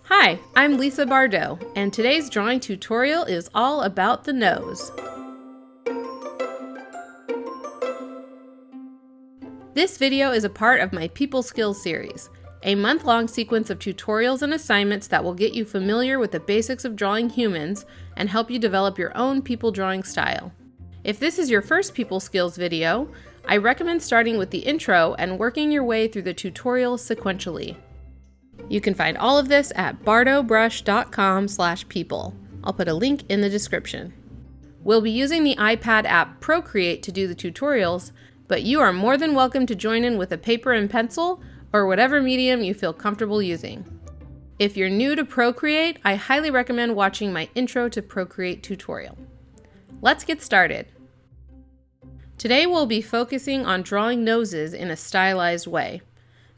Hi, I'm Lisa Bardot, and today's drawing tutorial is all about the nose. This video is a part of my People Skills series, a month-long sequence of tutorials and assignments that will get you familiar with the basics of drawing humans and help you develop your own people drawing style. If this is your first People Skills video, I recommend starting with the intro and working your way through the tutorials sequentially. You can find all of this at bardobrush.com/people. I'll put a link in the description. We'll be using the iPad app Procreate to do the tutorials, but you are more than welcome to join in with a paper and pencil or whatever medium you feel comfortable using. If you're new to Procreate, I highly recommend watching my Intro to Procreate tutorial. Let's get started. Today we'll be focusing on drawing noses in a stylized way.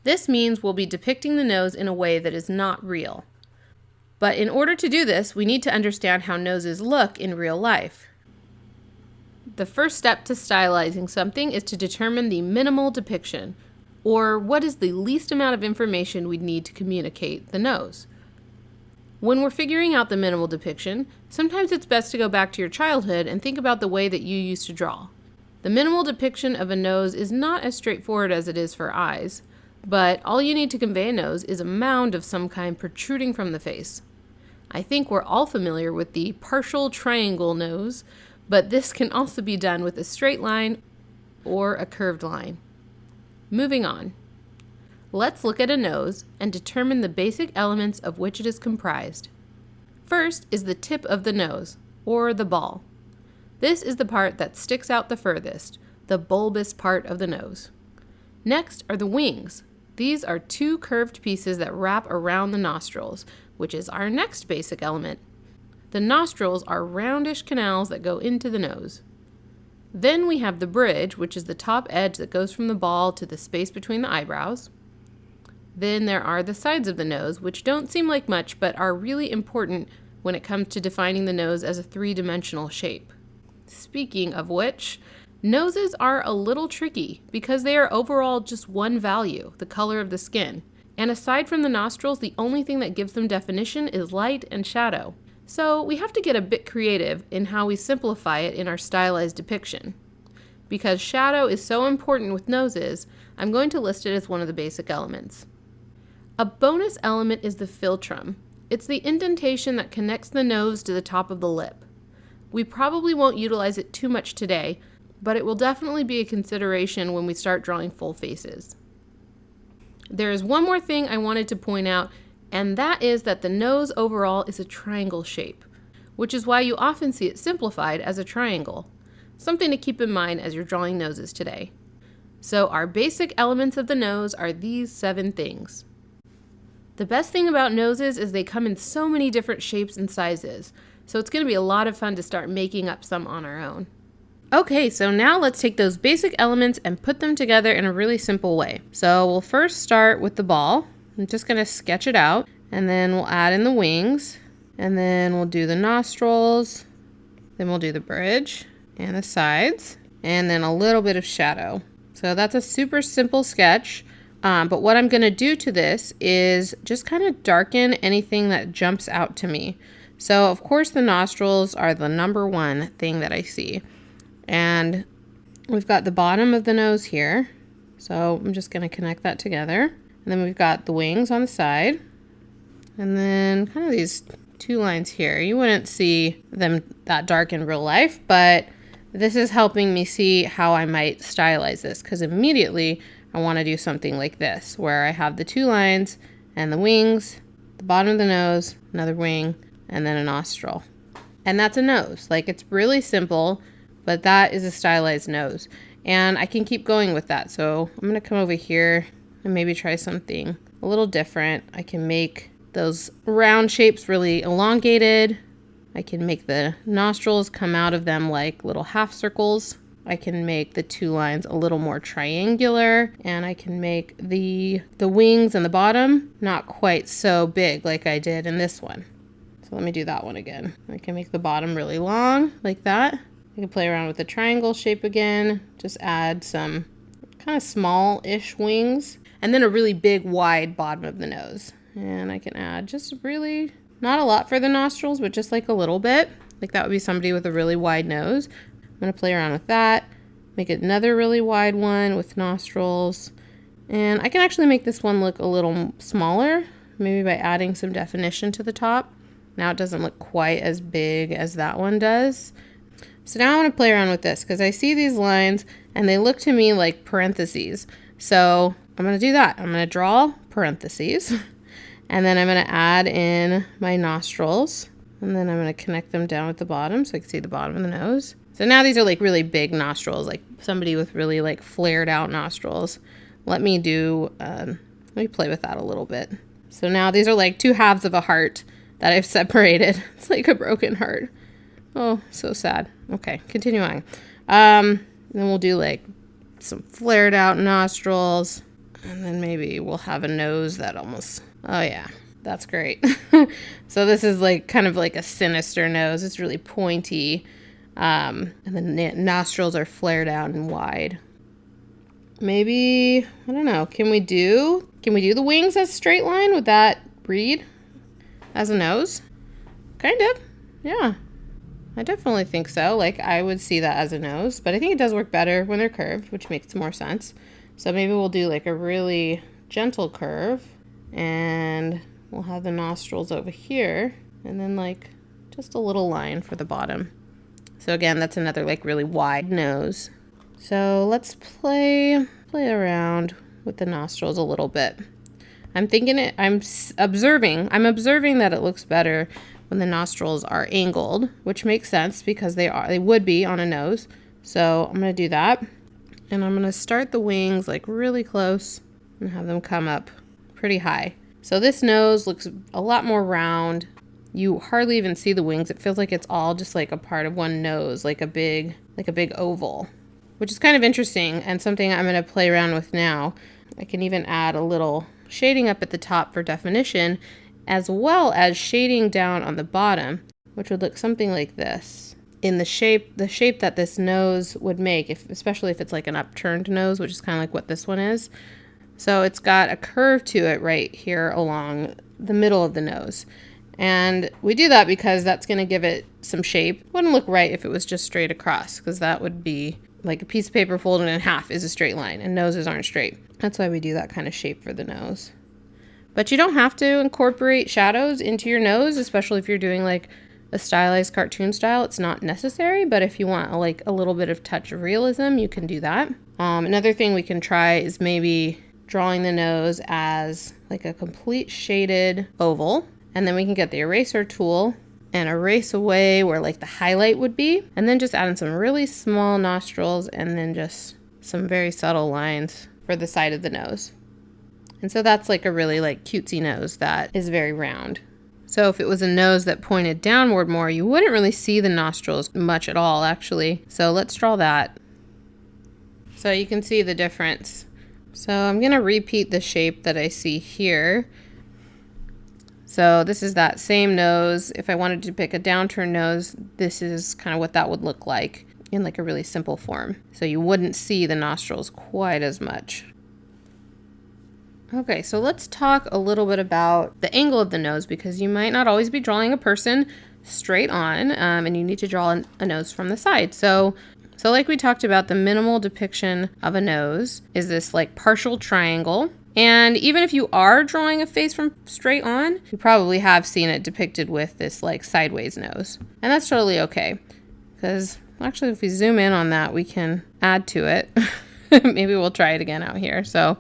This means we'll be depicting the nose in a way that is not real. But in order to do this, we need to understand how noses look in real life. The first step to stylizing something is to determine the minimal depiction, or what is the least amount of information we'd need to communicate the nose. When we're figuring out the minimal depiction, sometimes it's best to go back to your childhood and think about the way that you used to draw. The minimal depiction of a nose is not as straightforward as it is for eyes, but all you need to convey a nose is a mound of some kind protruding from the face. I think we're all familiar with the partial triangle nose, but this can also be done with a straight line or a curved line. Moving on. Let's look at a nose and determine the basic elements of which it is comprised. First is the tip of the nose, or the ball. This is the part that sticks out the furthest, the bulbous part of the nose. Next are the wings. These are two curved pieces that wrap around the nostrils, which is our next basic element. The nostrils are roundish canals that go into the nose. Then we have the bridge, which is the top edge that goes from the ball to the space between the eyebrows. Then there are the sides of the nose, which don't seem like much, but are really important when it comes to defining the nose as a three-dimensional shape. Speaking of which, noses are a little tricky because they are overall just one value, the color of the skin. And aside from the nostrils, the only thing that gives them definition is light and shadow. So we have to get a bit creative in how we simplify it in our stylized depiction. Because shadow is so important with noses, I'm going to list it as one of the basic elements. A bonus element is the philtrum. It's the indentation that connects the nose to the top of the lip. We probably won't utilize it too much today, but it will definitely be a consideration when we start drawing full faces. There is one more thing I wanted to point out, and that is that the nose overall is a triangle shape, which is why you often see it simplified as a triangle. Something to keep in mind as you're drawing noses today. So our basic elements of the nose are these 7 things. The best thing about noses is they come in so many different shapes and sizes, so it's going to be a lot of fun to start making up some on our own. Okay, so now let's take those basic elements and put them together in a really simple way. So we'll first start with the ball. I'm just going to sketch it out, and then we'll add in the wings, and then we'll do the nostrils, then we'll do the bridge and the sides, and then a little bit of shadow. So that's a super simple sketch, but what I'm going to do to this is just kind of darken anything that jumps out to me. So of course the nostrils are the number one thing that I see. And we've got the bottom of the nose here. So I'm just going to connect that together. And then we've got the wings on the side. And then kind of these 2 lines here. You wouldn't see them that dark in real life, but this is helping me see how I might stylize this, because immediately I want to do something like this, where I have the 2 lines and the wings, the bottom of the nose, another wing, and then a nostril. And that's a nose. Like, it's really simple, but that is a stylized nose. And I can keep going with that. So I'm going to come over here and maybe try something a little different. I can make those round shapes really elongated. I can make the nostrils come out of them like little half circles. I can make the 2 lines a little more triangular, and I can make the wings and the bottom not quite so big like I did in this one. So let me do that one again. I can make the bottom really long like that. I can play around with the triangle shape again, just add some kind of small-ish wings, and then a really big wide bottom of the nose. And I can add just really, not a lot for the nostrils, but just like a little bit. Like that would be somebody with a really wide nose. I'm going to play around with that. Make it another really wide one with nostrils. And I can actually make this one look a little smaller, maybe by adding some definition to the top. Now it doesn't look quite as big as that one does. So now I want to play around with this because I see these lines and they look to me like parentheses. So I'm going to do that. I'm going to draw parentheses and then I'm going to add in my nostrils and then I'm going to connect them down at the bottom so I can see the bottom of the nose. So now these are like really big nostrils, like somebody with really like flared out nostrils. Let me play with that a little bit. So now these are like two halves of a heart that I've separated. It's like a broken heart. Oh, so sad. Okay, continuing. Then we'll do like some flared out nostrils. And then maybe we'll have a nose that almost, oh yeah, that's great. So this is like kind of like a sinister nose. It's really pointy. And the nostrils are flared out and wide. Maybe, I don't know, can we do the wings as a straight line? Would that read as a nose? Kind of, yeah. I definitely think so. Like I would see that as a nose, but I think it does work better when they're curved, which makes more sense. So maybe we'll do like a really gentle curve and we'll have the nostrils over here and then like just a little line for the bottom. So again, that's another like really wide nose. So let's play around with the nostrils a little bit. I'm observing that it looks better when the nostrils are angled, which makes sense because they would be on a nose. So I'm going to do that. And I'm going to start the wings like really close and have them come up pretty high. So this nose looks a lot more round. You hardly even see the wings. It feels like it's all just like a part of one nose, like a big oval, which is kind of interesting and something I'm going to play around with now. I can even add a little shading up at the top for definition, as well as shading down on the bottom, which would look something like this. In the shape that this nose would make, especially if it's like an upturned nose, which is kind of like what this one is. So it's got a curve to it right here along the middle of the nose. And we do that because that's going to give it some shape. Wouldn't look right if it was just straight across, because that would be like a piece of paper folded in half is a straight line, and noses aren't straight. That's why we do that kind of shape for the nose. But you don't have to incorporate shadows into your nose, especially if you're doing like a stylized cartoon style. It's not necessary, but if you want a little bit of touch of realism, you can do that. Another thing we can try is maybe drawing the nose as like a complete shaded oval. And then we can get the eraser tool and erase away where like the highlight would be. And then just add in some really small nostrils and then just some very subtle lines for the side of the nose. And so that's like a really like cutesy nose that is very round. So if it was a nose that pointed downward more, you wouldn't really see the nostrils much at all, actually. So let's draw that. So you can see the difference. So I'm going to repeat the shape that I see here. So this is that same nose. If I wanted to pick a downturned nose, this is kind of what that would look like in like a really simple form. So you wouldn't see the nostrils quite as much. Okay, so let's talk a little bit about the angle of the nose, because you might not always be drawing a person straight on, and you need to draw a nose from the side. So like we talked about, the minimal depiction of a nose is this like partial triangle. And even if you are drawing a face from straight on, you probably have seen it depicted with this like sideways nose. And that's totally okay, because actually if we zoom in on that, we can add to it. Maybe we'll try it again out here. So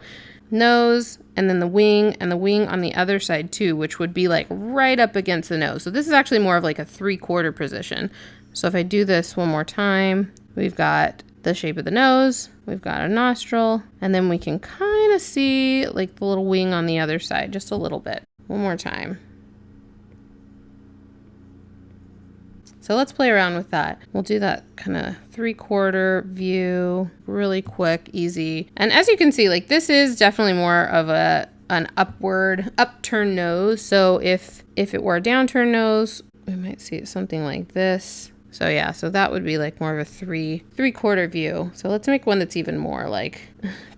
nose, and then the wing on the other side too, which would be like right up against the nose. So this is actually more of like a 3/4 position. So if I do this one more time, we've got the shape of the nose, we've got a nostril, and then we can kind of see like the little wing on the other side just a little bit. One more time. So let's play around with that. We'll do that kind of 3/4 view, really quick, easy. And as you can see, like this is definitely more of an upturned nose. So if it were a downturned nose, we might see it something like this. So yeah, so that would be like more of a 3/4 view. So let's make one that's even more like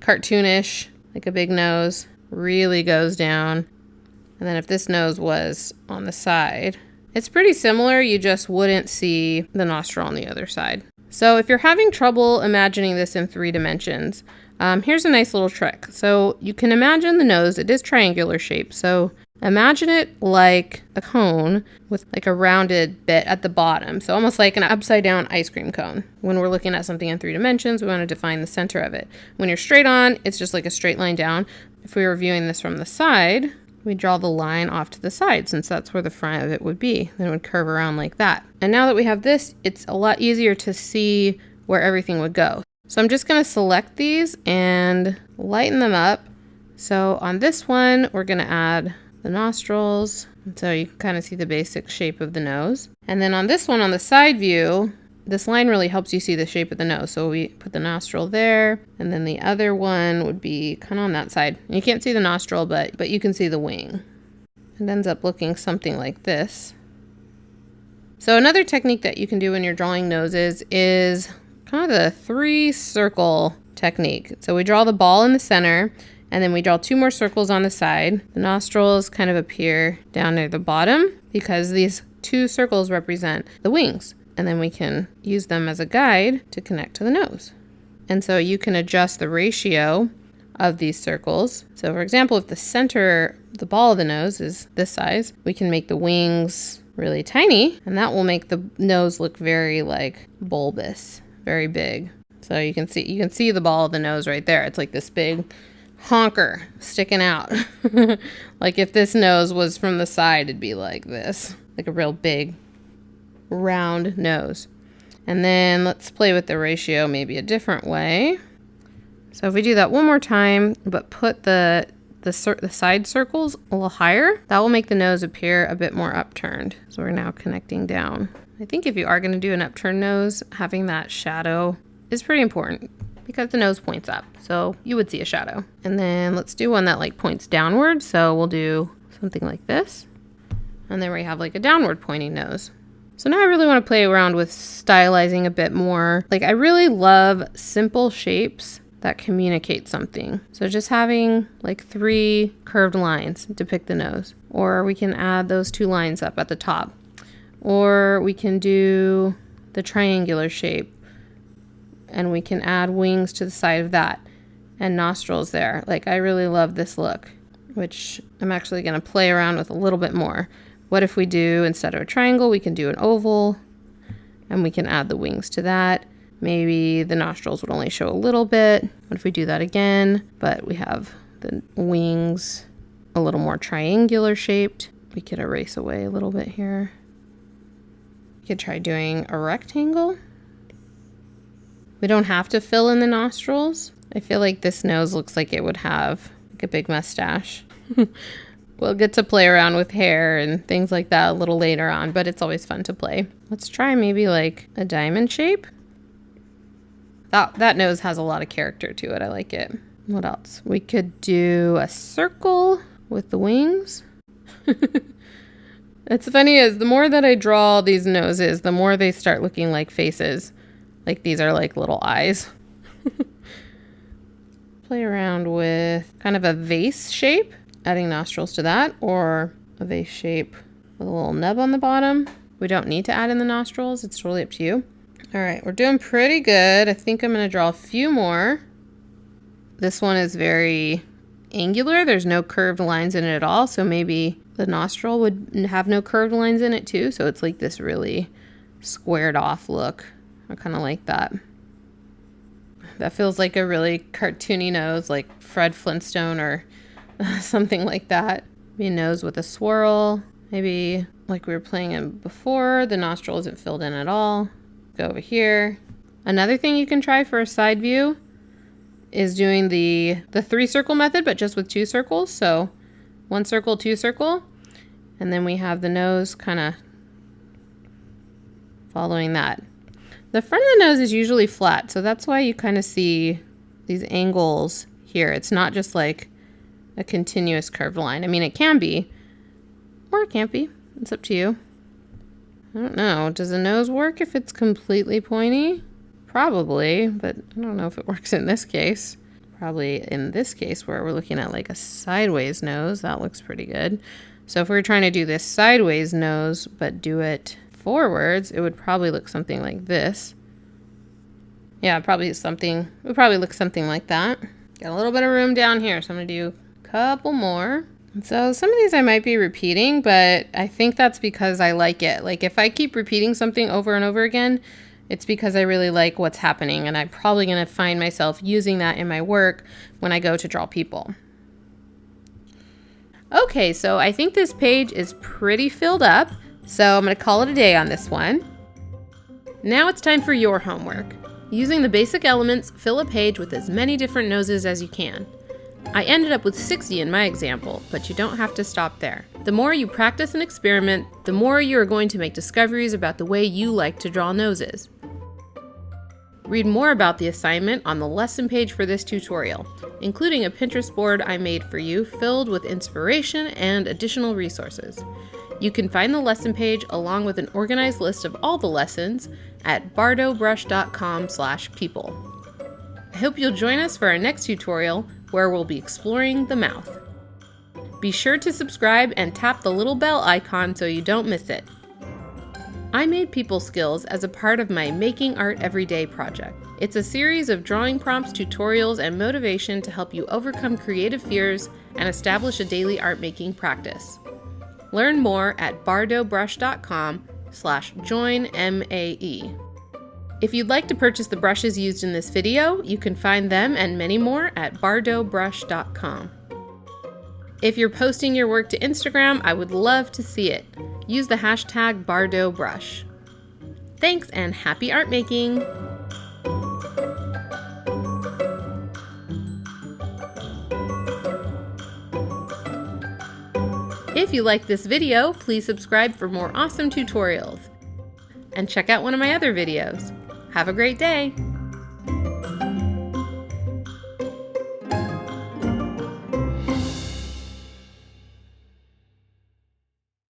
cartoonish, like a big nose, really goes down. And then if this nose was on the side, it's pretty similar. You just wouldn't see the nostril on the other side. So if you're having trouble imagining this in 3 dimensions, here's a nice little trick. So you can imagine the nose. It is triangular shape. So imagine it like a cone with like a rounded bit at the bottom. So almost like an upside down ice cream cone. When we're looking at something in 3 dimensions, we want to define the center of it. When you're straight on, it's just like a straight line down. If we were viewing this from the side, we draw the line off to the side since that's where the front of it would be. Then it would curve around like that. And now that we have this, it's a lot easier to see where everything would go. So I'm just going to select these and lighten them up. So on this one, we're going to add the nostrils. And so you can kind of see the basic shape of the nose. And then on this one, on the side view, this line really helps you see the shape of the nose. So we put the nostril there, and then the other one would be kind of on that side. And you can't see the nostril, but you can see the wing. It ends up looking something like this. So another technique that you can do when you're drawing noses is kind of the 3-circle technique. So we draw the ball in the center, and then we draw 2 more circles on the side. The nostrils kind of appear down near the bottom because these 2 circles represent the wings. And then we can use them as a guide to connect to the nose. And so you can adjust the ratio of these circles. So for example, if the center, the ball of the nose is this size, we can make the wings really tiny, and that will make the nose look very like bulbous, very big. So you can see the ball of the nose right there. It's like this big honker sticking out. Like if this nose was from the side, it'd be like this, like a real big round nose. And then let's play with the ratio maybe a different way. So if we do that one more time, but put the side circles a little higher, that will make the nose appear a bit more upturned. So we're now connecting down. I think if you are going to do an upturned nose, having that shadow is pretty important because the nose points up. So you would see a shadow. And then let's do one that like points downward. So we'll do something like this. And then we have like a downward pointing nose. So now I really want to play around with stylizing a bit more. Like I really love simple shapes that communicate something. So just having like 3 curved lines depict the nose. Or we can add those 2 lines up at the top. Or we can do the triangular shape. And we can add wings to the side of that. And nostrils there. Like I really love this look, which I'm actually going to play around with a little bit more. What if we do, instead of a triangle, we can do an oval, and we can add the wings to that. Maybe the nostrils would only show a little bit. What if we do that again, but we have the wings a little more triangular shaped? We could erase away a little bit here. We could try doing a rectangle. We don't have to fill in the nostrils. I feel like this nose looks like it would have like a big mustache. We'll get to play around with hair and things like that a little later on, but it's always fun to play. Let's try maybe like a diamond shape. That nose has a lot of character to it. I like it. What else? We could do a circle with the wings. It's funny is the more that I draw these noses, the more they start looking like faces. Like these are like little eyes. Play around with kind of a vase shape. Adding nostrils to that, or a vase shape with a little nub on the bottom. We don't need to add in the nostrils. It's totally up to you. All right, we're doing pretty good. I think I'm going to draw a few more. This one is very angular. There's no curved lines in it at all. So maybe the nostril would have no curved lines in it too. So it's like this really squared off look. I kind of like that. That feels like a really cartoony nose, like Fred Flintstone or something like that. Maybe a nose with a swirl. Maybe like we were playing in before, the nostril isn't filled in at all. Go over here. Another thing you can try for a side view is doing the 3-circle method, but just with 2 circles. So 1 circle, 2 circle. And then we have the nose kind of following that. The front of the nose is usually flat, so that's why you kind of see these angles here. It's not just like a continuous curved line. I mean, it can be, or it can't be. It's up to you. I don't know. Does the nose work if it's completely pointy? Probably, but I don't know if it works in this case. Probably in this case where we're looking at like a sideways nose, that looks pretty good. So if we were trying to do this sideways nose, but do it forwards, it would probably look something like this. Yeah, it would probably look something like that. Got a little bit of room down here, so I'm gonna do a couple more. And so some of these I might be repeating, but I think that's because I like it. Like if I keep repeating something over and over again, it's because I really like what's happening, and I'm probably going to find myself using that in my work when I go to draw people. Okay, so I think this page is pretty filled up, so I'm going to call it a day on this one. Now it's time for your homework. Using the basic elements, fill a page with as many different noses as you can. I ended up with 60 in my example, but you don't have to stop there. The more you practice and experiment, the more you are going to make discoveries about the way you like to draw noses. Read more about the assignment on the lesson page for this tutorial, including a Pinterest board I made for you filled with inspiration and additional resources. You can find the lesson page along with an organized list of all the lessons at bardobrush.com/people. I hope you'll join us for our next tutorial where we'll be exploring the mouth. Be sure to subscribe and tap the little bell icon so you don't miss it. I made people skills as a part of my Making Art Everyday project. It's a series of drawing prompts, tutorials, and motivation to help you overcome creative fears and establish a daily art making practice. Learn more at bardobrush.com/joinMAE. If you'd like to purchase the brushes used in this video, you can find them and many more at bardobrush.com. If you're posting your work to Instagram, I would love to see it. Use the hashtag #BardobRush. Thanks and happy art making! If you like this video, please subscribe for more awesome tutorials. And check out one of my other videos. Have a great day!